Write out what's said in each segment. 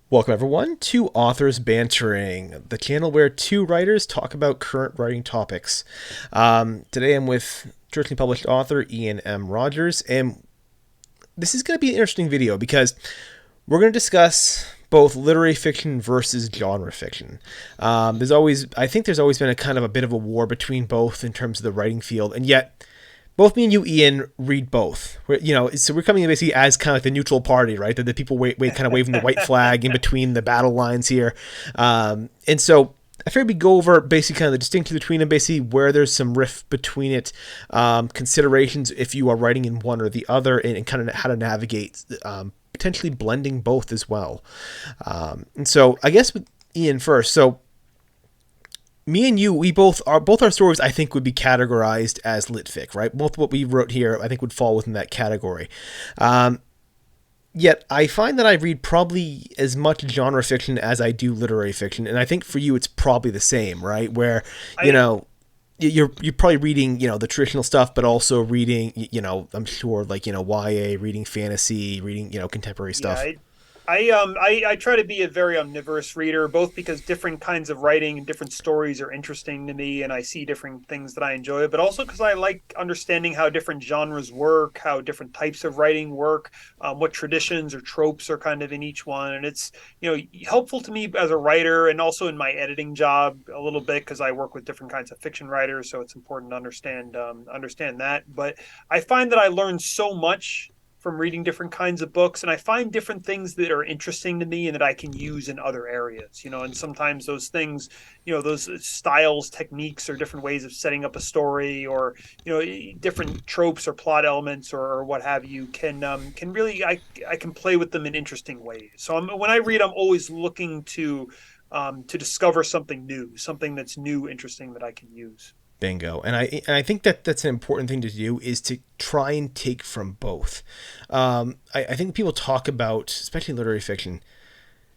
Welcome, everyone, to Authors Bantering, the channel where two writers talk about current writing topics. Today I'm with traditionally published author Ian M. Rogers, and this is going to be an interesting video because we're going to discuss both literary fiction versus genre fiction. I think there's always been a kind of a bit of a war between both in terms of the writing field, and yet both me and you, Ian, read both. So we're coming in basically as kind of like the neutral party, right? The people kind of waving the white flag in between the battle lines here. And so I figured we'd go over basically kind of the distinction between them, basically where there's some rift between it, considerations if you are writing in one or the other, and kind of how to navigate potentially blending both as well. And so I guess with Ian first. So me and you, we both our stories I think would be categorized as lit fic, right? Both what we wrote here I think would fall within that category. Yet I find that I read probably as much genre fiction as I do literary fiction, and I think for you it's probably the same, right? Where you I know you're probably reading the traditional stuff, but also reading I'm sure like YA, reading fantasy, reading contemporary yeah, stuff. I try to be a very omnivorous reader, both because different kinds of writing and different stories are interesting to me, and I see different things that I enjoy, but also because I like understanding how different genres work, how different types of writing work, what traditions or tropes are kind of in each one, and it's helpful to me as a writer, and also in my editing job a little bit because I work with different kinds of fiction writers, so it's important to understand that. But I find that I learn so much from reading different kinds of books, and I find different things that are interesting to me and that I can use in other areas, and sometimes those things, those styles, techniques, or different ways of setting up a story, or different tropes or plot elements, or what have you, can really, I can play with them in interesting ways. So when I read, I'm always looking to discover something new, something that's new, interesting, that I can use. Bingo. And I think that that's an important thing to do, is to try and take from both. I think people talk about, especially literary fiction,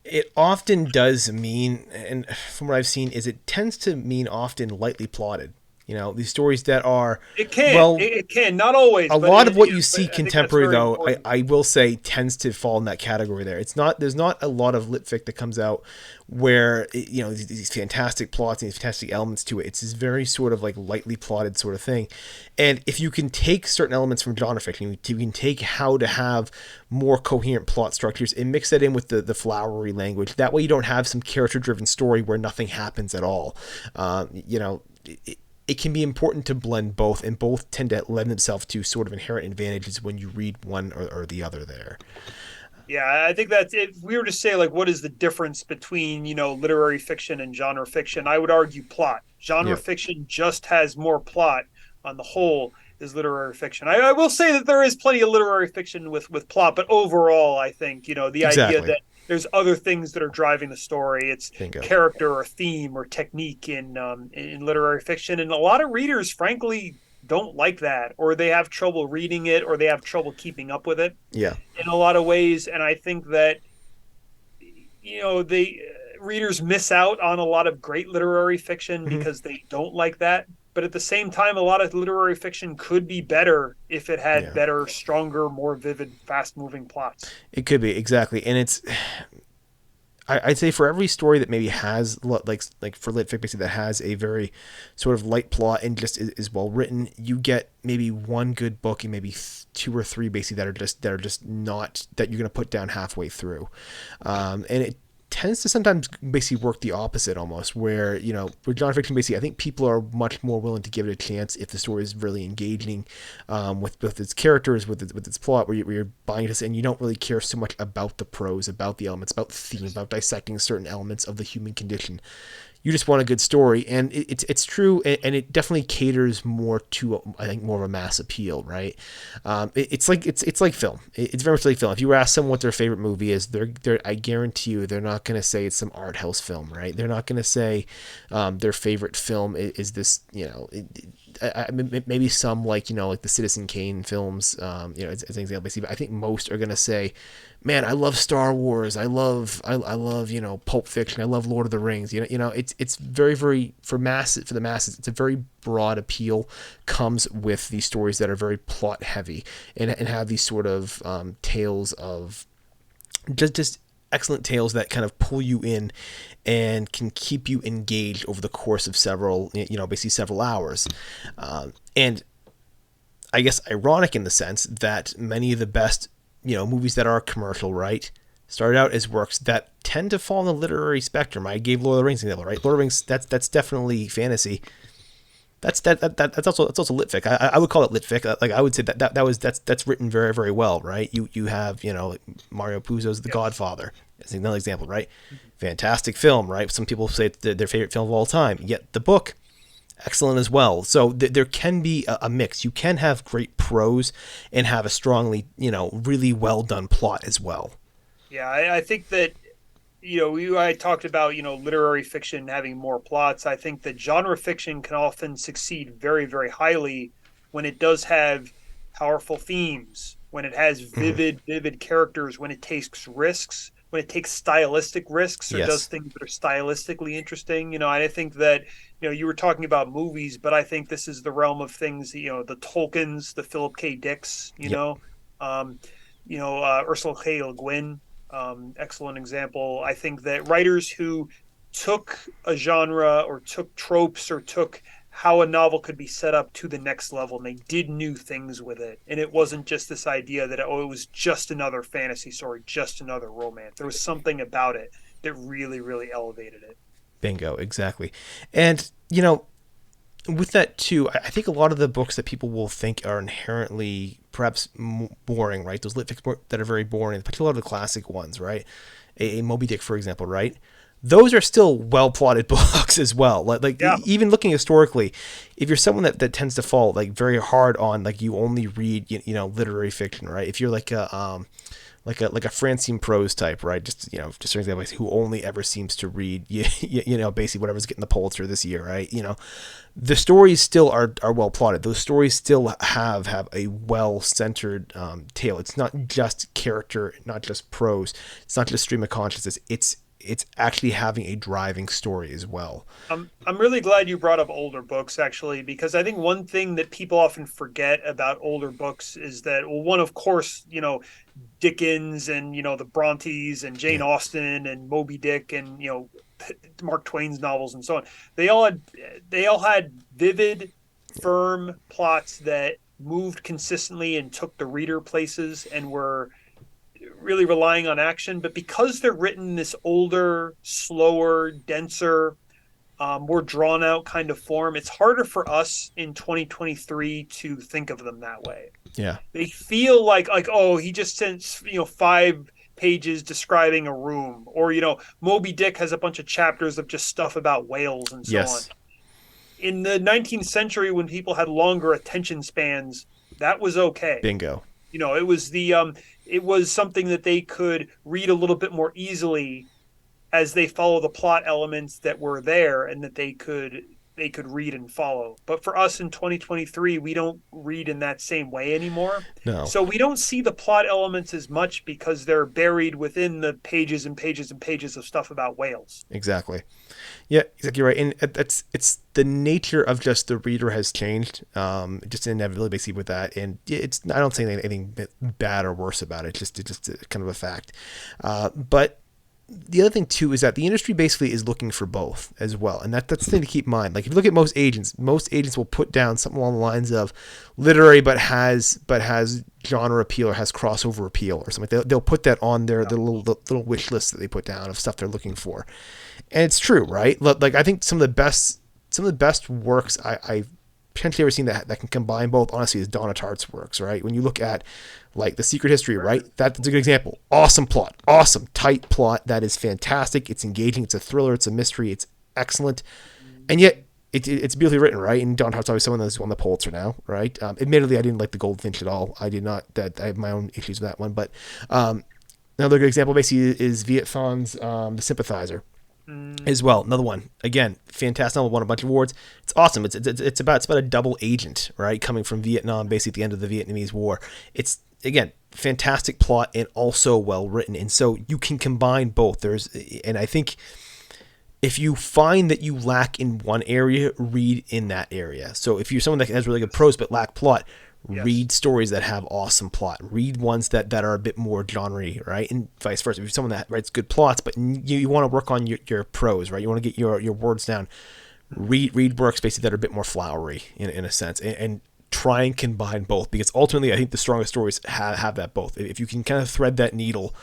it often does mean, and from what I've seen, is it tends to mean often lightly plotted. These stories that are, It can, well, it can, not always, a but lot of what you but see I think that's contemporary, very though, important. I will say tends to fall in that category. There's not a lot of lit fic that comes out where these fantastic plots and these fantastic elements to it. It's this very sort of like lightly plotted sort of thing. And if you can take certain elements from genre fiction, you can take how to have more coherent plot structures and mix that in with the flowery language. That way you don't have some character driven story where nothing happens at all. It can be important to blend both, and both tend to lend themselves to sort of inherent advantages when you read one or the other there. Yeah, I think that's it. If we were to say, like, what is the difference between, literary fiction and genre fiction, I would argue plot. Genre Yeah. fiction just has more plot on the whole is literary fiction. I will say that there is plenty of literary fiction with plot, but overall, I think, the idea Exactly. that there's other things that are driving the story. It's Bingo. character or theme or technique in literary fiction. And a lot of readers, frankly, don't like that, or they have trouble reading it, or they have trouble keeping up with it Yeah. in a lot of ways. And I think that the readers miss out on a lot of great literary fiction Mm-hmm. because they don't like that. But at the same time, a lot of literary fiction could be better if it had Yeah. better, stronger, more vivid, fast moving plots. It could be, exactly, and I'd say for every story that maybe has like for lit fic basically that has a very sort of light plot and just is well written, you get maybe one good book and maybe two or three basically that are just not, that you're gonna put down halfway through, and it tends to sometimes basically work the opposite almost, where with nonfiction basically I think people are much more willing to give it a chance if the story is really engaging, with its characters, with its plot, where you're buying this and you don't really care so much about the prose, about the elements, about the theme, about dissecting certain elements of the human condition. You just want a good story, and it's true, and it definitely caters more to, I think, more of a mass appeal, right? It's like film. It's very much like film. If you ask someone what their favorite movie is, they're I guarantee you they're not going to say it's some art house film, right? They're not going to say their favorite film is this, maybe some like the Citizen Kane films, as an example. But I think most are gonna say, "Man, I love Star Wars. I love Pulp Fiction. I love Lord of the Rings." It's very very for the masses. It's a very broad appeal. Comes with these stories that are very plot heavy and have these sort of tales of just excellent tales that kind of pull you in and can keep you engaged over the course of several, basically several hours. And I guess ironic in the sense that many of the best, movies that are commercial, right, started out as works that tend to fall in the literary spectrum. I gave Lord of the Rings an example, right? Lord of the Rings, that's definitely fantasy. That's also lit fic. I would call it lit fic. Like I would say that's written very very well, right? You have like Mario Puzo's The Yes. Godfather as another example, right? Fantastic film, right? Some people say it's their favorite film of all time. Yet the book, excellent as well. So there can be a mix. You can have great prose and have a strongly really well done plot as well. Yeah, I think that I talked about literary fiction having more plots. I think that genre fiction can often succeed very very highly when it does have powerful themes, when it has Mm-hmm. vivid characters, when it takes risks, when it takes stylistic risks or does Yes. things that are stylistically interesting. I think that you were talking about movies, but I think this is the realm of things. The Tolkien's, the Philip K. Dicks. Yep. Um, Ursula K. Le Guin, excellent example. I think that writers who took a genre or took tropes or took how a novel could be set up to the next level and they did new things with it, and it wasn't just this idea that it was just another fantasy story, just another romance. There was something about it that really really elevated it. Bingo. Exactly. And with that too, I think a lot of the books that people will think are inherently perhaps boring, right? Those lit fics that are very boring, particularly a lot of the classic ones, right? A Moby Dick, for example, right? Those are still well plotted books as well. Like Yeah. even looking historically, if you're someone that tends to fall like very hard on like you only read literary fiction, right? If you're like a Francine Prose type, right? Just for example, who only ever seems to read basically whatever's getting the Pulitzer this year, right? The stories still are well plotted. Those stories still have a well centered tale. It's not just character, not just prose. It's not just stream of consciousness. It's actually having a driving story as well. I'm really glad you brought up older books actually, because I think one thing that people often forget about older books is that, well, one, of course, Dickens and the Brontes and Jane Yeah. Austen and Moby Dick and Mark Twain's novels and so on. They all had vivid, firm plots that moved consistently and took the reader places and were really relying on action. But because they're written in this older, slower, denser, more drawn out kind of form, it's harder for us in 2023 to think of them that way. Yeah. They feel like oh, he just sent 5 pages describing a room, or Moby Dick has a bunch of chapters of just stuff about whales and so on. Yes. In the 19th century, when people had longer attention spans, that was okay. Bingo. It was something that they could read a little bit more easily as they follow the plot elements that were there and that they could read and follow. But for us in 2023, we don't read in that same way anymore. No. So we don't see the plot elements as much because they're buried within the pages and pages and pages of stuff about whales. Exactly. Yeah, exactly right. And it's the nature of just the reader has changed, just inevitably basically with that. And it's I don't say anything bad or worse about it. It's just kind of a fact. But the other thing too is that the industry basically is looking for both as well, and that's the thing to keep in mind. Like if you look at most agents will put down something along the lines of literary, but has genre appeal or has crossover appeal or something. They'll put that on their little wish list that they put down of stuff they're looking for, and it's true, right? Like I think some of the best works I've potentially ever seen that can combine both, honestly, is Donna Tartt's works, right? When you look at like The Secret History, right? That's a good example. Awesome plot, awesome tight plot that is fantastic. It's engaging. It's a thriller. It's a mystery. It's excellent, and yet it's beautifully written, right? And Donna Tartt's always someone that's won the Pulitzer now, right? Admittedly, I didn't like The Goldfinch at all. I did not. That I have my own issues with that one, but another good example basically is Viet Phon's The Sympathizer as well. Another one, again, fantastic novel, won a bunch of awards. It's awesome. It's about a double agent, right, coming from Vietnam, basically at the end of the Vietnamese War. It's again fantastic plot and also well written, and so you can combine both. And I think if you find that you lack in one area, read in that area. So if you're someone that has really good prose but lack plot, Yes. Read stories that have awesome plot. Read ones that are a bit more genre-y, right? And vice versa. If you're someone that writes good plots, but you want to work on your prose, right? You want to get your words down. Read works basically that are a bit more flowery in a sense, and try and combine both, because ultimately I think the strongest stories have that both. If you can kind of thread that needle,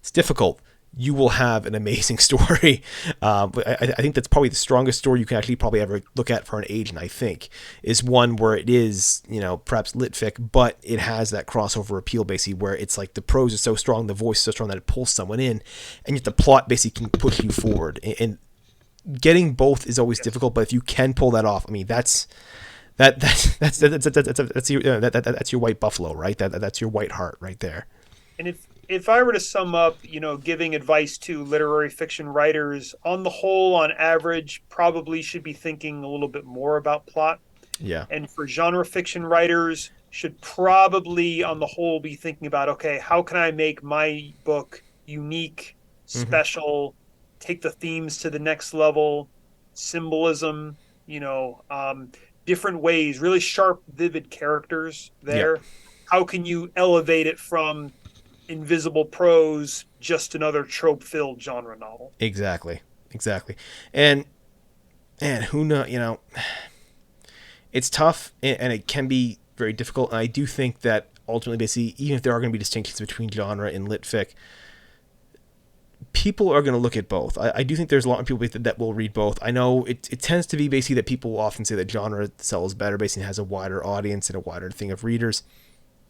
it's difficult. You will have an amazing story. But I think that's probably the strongest story you can actually probably ever look at for an agent. I think is one where it is, perhaps litfic, but it has that crossover appeal basically, where it's like the prose is so strong, the voice is so strong that it pulls someone in, and yet the plot basically can push you forward. And getting both is always Yes. difficult, but if you can pull that off, I mean, that's your white buffalo, right? That's your white heart right there. And if I were to sum up, giving advice to literary fiction writers, on the whole, on average, probably should be thinking a little bit more about plot. Yeah. And for genre fiction writers, should probably, on the whole, be thinking about, okay, how can I make my book unique, Mm-hmm. special, take the themes to the next level, symbolism, different ways, really sharp, vivid characters Yep. there. How can you elevate it from invisible prose, just another trope filled genre novel? Exactly. Exactly. And who know, it's tough, and it can be very difficult. And I do think that ultimately, basically, even if there are going to be distinctions between genre and litfic, people are going to look at both. I do think there's a lot of people that will read both. I know it tends to be basically that people often say that genre sells better, basically has a wider audience and a wider thing of readers.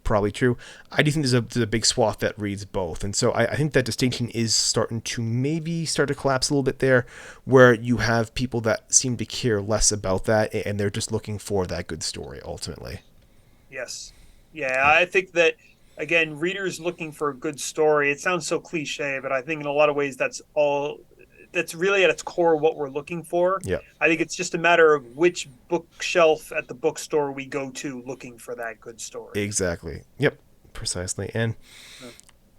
Probably true. I do think there's a big swath that reads both. And so I think that distinction is starting to maybe start to collapse a little bit there, where you have people that seem to care less about that, and they're just looking for that good story ultimately. Yes. Yeah, I think that again, readers looking for a good story. It sounds so cliche, but I think in a lot of ways that's really at its core what we're looking for. Yeah, I think it's just a matter of which bookshelf at the bookstore we go to looking for that good story. exactly. Yep, precisely. And Uh,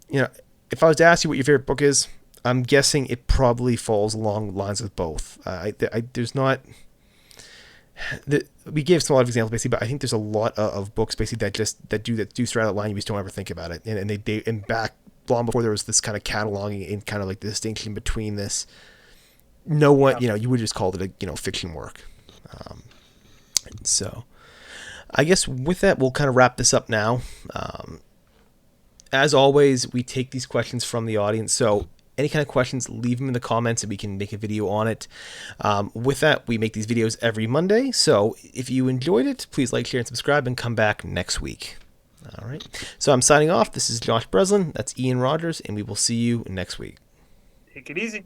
you know, if I was to ask you what your favorite book is, I'm guessing it probably falls along lines with both. There's not we gave some a lot of examples basically, but I think there's a lot of books basically that do straight out line. You just don't ever think about it, and they and back long before there was this kind of cataloging and kind of like the distinction between this. No one, yeah. you would just call it a fiction work. Um, so I guess with that, we'll kind of wrap this up now. As always, we take these questions from the audience. So any kind of questions, leave them in the comments and we can make a video on it. With that, we make these videos every Monday. So if you enjoyed it, please like, share, and subscribe, and come back next week. All right. So I'm signing off. This is Josh Bresslin. That's Ian Rogers, and we will see you next week. Take it easy.